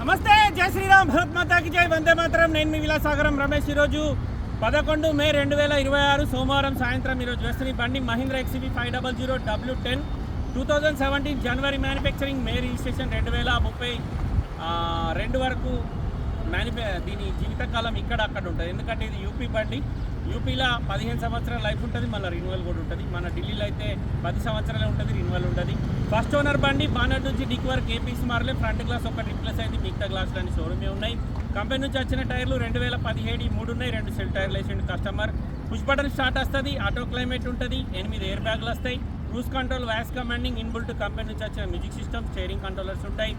నమస్తే, జై శ్రీరామ్, భారత్ మాతాకి జై, వందే మాతరం. నేను మీ విలాసాగరం రమేష్. ఈరోజు 11 మే 2026 సోమవారం సాయంత్రం ఈరోజు వస్తున్న బండి మహీంద్రా XUV 500 W10 2017 జనవరి మ్యానుఫ్యాక్చరింగ్, మే రిజిస్ట్రేషన్ 2032 వరకు దీని జీవితకాలం ఇక్కడ అక్కడ ఉంటుంది. ఎందుకంటే ఇది యూపీ బండి. యూపీలో 15 సంవత్సరాల లైఫ్ ఉంటుంది, మళ్ళీ రిన్యువల్ కూడా ఉంటుంది. మన ఢిల్లీలో అయితే 10 సంవత్సరాలే ఉంటుంది, రిన్యువల్ ఉంటుంది. ఫస్ట్ ఓనర్ బండి. బానట్ నుంచి డిక్ వరకు ఏ పీస్ మారలే. ఫ్రంట్ గ్లాస్ ఒకటి రిప్లేస్ అయింది, మిగతా గ్లాసులు అన్ని షోరూమే ఉన్నాయి. కంపెనీ నుంచి వచ్చిన టైర్లు 2017 3 ఉన్నాయి. 2 సెల్ టైర్లు వేసిండు కస్టమర్. పుష్ బటన్ స్టార్ట్ వస్తుంది, ఆటో క్లైమేట్ ఉంటుంది, 8 ఎయిర్ బ్యాగ్లు వస్తాయి, cruise control, voice commanding, inbuilt company నుంచి వచ్చిన మ్యూజిక్ సిస్టమ్, స్టీరింగ్ కంట్రోలర్స్ ఉంటాయి.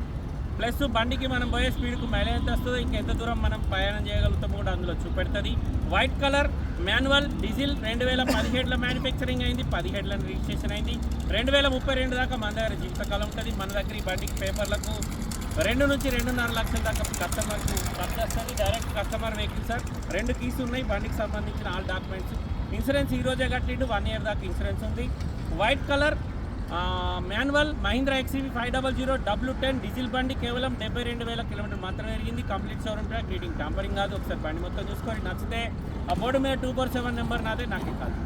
ప్లస్ బండికి మనం పోయే స్పీడ్కు మైలేజ్ ఎంత వస్తుందో, ఇంకెంత దూరం మనం ప్రయాణం చేయగలుగుతామో కూడా అందులో చూపెడుతుంది. White colour, manual, diesel. 2017లో మ్యానుఫ్యాక్చరింగ్ అయింది, 17లో రిజిస్ట్రేషన్ అయింది. 2032 దాకా మన దగ్గర జీవితకాలం ఉంటుంది. మన దగ్గర ఈ బండికి పేపర్లకు 2 నుంచి 2.5 లక్షల దాకా కస్టమర్కు ఖర్చు వస్తుంది. Direct customer vehicle sir. 2 keys ఉన్నాయి, బండికి సంబంధించిన ఆల్ డాక్యుమెంట్స్. ఇన్సూరెన్స్ ఈ రోజే కట్టిండు, 1 ఇయర్ దాకా ఇన్సూరెన్స్ ఉంది. White colour manual Mahindra XUV 500 W10 diesel బండి. కేవలం 72,000 కిలోమీటర్ మాత్రమే జరిగింది. Complete showroom track, reading tampering కాదు. ఒకసారి బండి మొత్తం చూసుకొని నచ్చితే ఆ బోర్డు మీద 247 నెంబర్ నాదే, నాకు కాదు.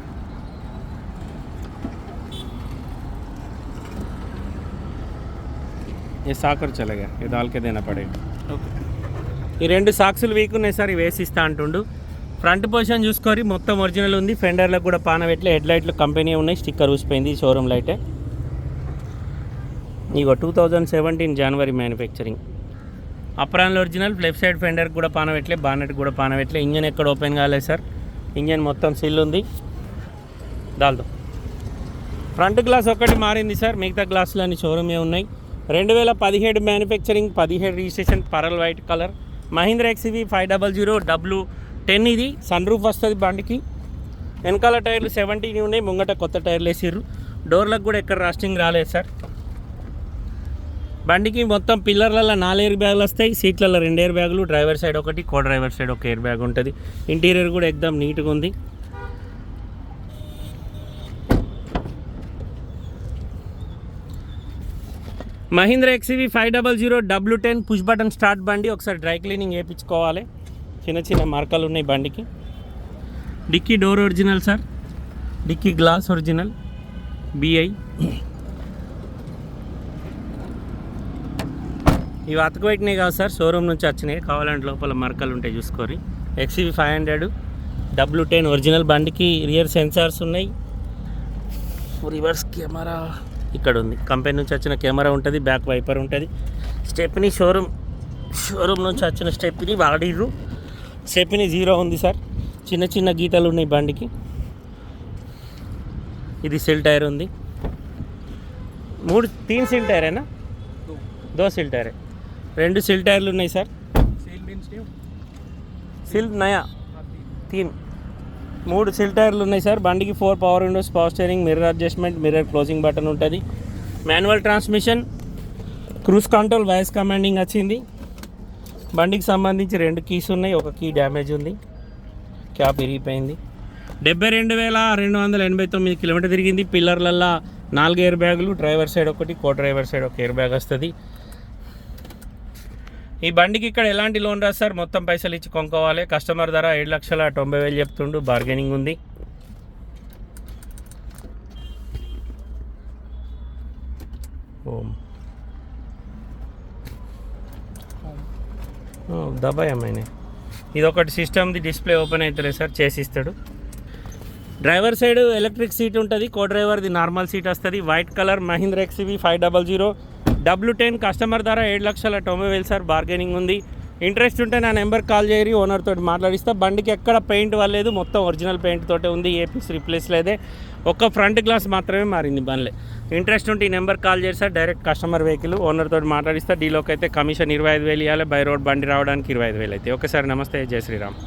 ये साकर चलेगा, ये डाल के देना पड़ेगा. ఓకే, ఈ 2 సాక్సులు వీక్ ఉన్నాయి సార్, ఇవి వేసిస్తా అంటుండు. ఫ్రంట్ పొజిషన్ చూసుకొని మొత్తం ఒరిజినల్ ఉంది. ఫెండర్లకు కూడా పానవెట్లే, హెడ్ లైట్లు కంపెనీ ఉన్నాయి, స్టిక్కర్ ఊసిపోయింది, షోరూమ్ లైటే. ఇగో 2017 జనవరి మ్యానుఫ్యాక్చరింగ్. అప్రాన్లో ఒరిజినల్. లెఫ్ట్ సైడ్ ఫెండర్ కూడా పానవెట్లే, బానెట్ కూడా పానవెట్లే. ఇంజన్ ఎక్కడ ఓపెన్ కాలేదు సార్, ఇంజన్ మొత్తం సిల్ ఉంది. దాల్తో ఫ్రంట్ గ్లాస్ ఒకటి మారింది సార్, మిగతా గ్లాసులు అన్ని షోరూమే ఉన్నాయి. 2017 manufacturing, 17 registration, pearl white colour. Mahindra XUV 500 W10 ఇది. సన్ రూఫ్ వస్తుంది బండికి. వెనకాల టైర్లు 17 ఉన్నాయి, ముంగట కొత్త టైర్లు వేసిర్రు. డోర్లకు కూడా ఎక్కడ రాస్టింగ్ రాలేదు సార్. బండికి మొత్తం పిల్లర్లలో 4 ఎయిర్ బ్యాగులు వస్తాయి, సీట్లలో 2 ఎయిర్ బ్యాగులు, డ్రైవర్ సైడ్ ఒకటి, కో డ్రైవర్ సైడ్ ఒక ఎయిర్ బ్యాగ్ ఉంటుంది. ఇంటీరియర్ కూడా ఎక్దమ్ నీట్గా ఉంది. Mahindra XUV 500 W10 push button start బండి. ఒకసారి డ్రై క్లీనింగ్ వేయించుకోవాలి, చిన్న చిన్న మార్కలు ఉన్నాయి బండికి. Dicky door original sir, dicky glass original, BI. ఇవి అతకు పెట్టినాయి కాదు సార్, షోరూమ్ నుంచి వచ్చినాయి. కావాలంటే లోపల మరకలు ఉంటాయి, చూసుకోరి. XUV 500 W10 ఒరిజినల్ బండికి రియర్ సెన్సార్స్ ఉన్నాయి. రివర్స్ కెమెరా ఇక్కడ ఉంది, కంపెనీ నుంచి వచ్చిన కెమెరా ఉంటుంది, బ్యాక్ వైపర్ ఉంటుంది. స్టెప్ని షోరూమ్ నుంచి వచ్చిన స్టెప్ని వాడిర్రు. స్టెప్ని 0 ఉంది సార్, చిన్న చిన్న గీతలు ఉన్నాయి బండికి. ఇది సెల్ టైర్ ఉంది. 3 సెల్ టైరేనా? 2 సెల్ టైరే. 2 సెల్ టైర్లు ఉన్నాయి సార్. సెల్ నయా 3 సెల్ టైర్లు ఉన్నాయి సార్. బండికి 4 power windows, power steering, mirror adjustment, mirror closing button ఉంటుంది. Manual transmission, cruise control, voice commanding వచ్చింది. బండికి సంబంధించి 2 కీస్ ఉన్నాయి, ఒక కీ డ్యామేజ్ ఉంది, క్యాప్ ఇరిగిపోయింది. 72,289 కిలోమీటర్ తిరిగింది. పిల్లర్లల్లో 4 ఎయిర్ బ్యాగులు, డ్రైవర్ సైడ్ ఒకటి, కో డ్రైవర్ సైడ్ ఒక ఎయిర్ బ్యాగ్ వస్తుంది. ఈ బండికి ఇక్కడ ఎలాంటి లోన్ రాదు సార్, మొత్తం పైసలు ఇచ్చి కొనుక్కోవాలి. కస్టమర్ ధర 7,90,000 చెప్తుండు, బార్గెనింగ్ ఉంది. దబాయమైనా ఇది ఒకటి సిస్టమ్ది, డిస్ప్లే ఓపెన్ అవుతలేదు సార్, చేసిస్తాడు. డ్రైవర్ సైడ్ ఎలక్ట్రిక్ సీట్ ఉంటుంది, కో డ్రైవర్ది నార్మల్ సీట్ వస్తుంది. White colour Mahindra XUV 500 W10 customer ధర 7,90,000 సార్, బార్గెనింగ్ ఉంది. ఇంట్రెస్ట్ ఉంటే నా నెంబర్ కాల్ చేయరి, ఓనర్ తోటి మాట్లాడిస్తా. బండికి ఎక్కడ పెయింట్ వల్లేదు, మొత్తం ఒరిజినల్ పెయింట్ తోటే ఉంది, ఏ పీస్ రిప్లేస్ లేదే. ఒక్క ఫ్రంట్ గ్లాస్ మాత్రమే మారింది బండ్లే. ఇంట్రెస్ట్ ఉంటే ఈ నెంబర్ కాల్ చేసి sir, direct customer vehicle, owner తోటి మాట్లాడిస్తా. డీలోకి అయితే కమిషన్ 25,000 ఇవ్వాలి, బై రోడ్ బండి రావడానికి 25,000 అయితే. ఓకే సార్, నమస్తే, జై శ్రీరామ్.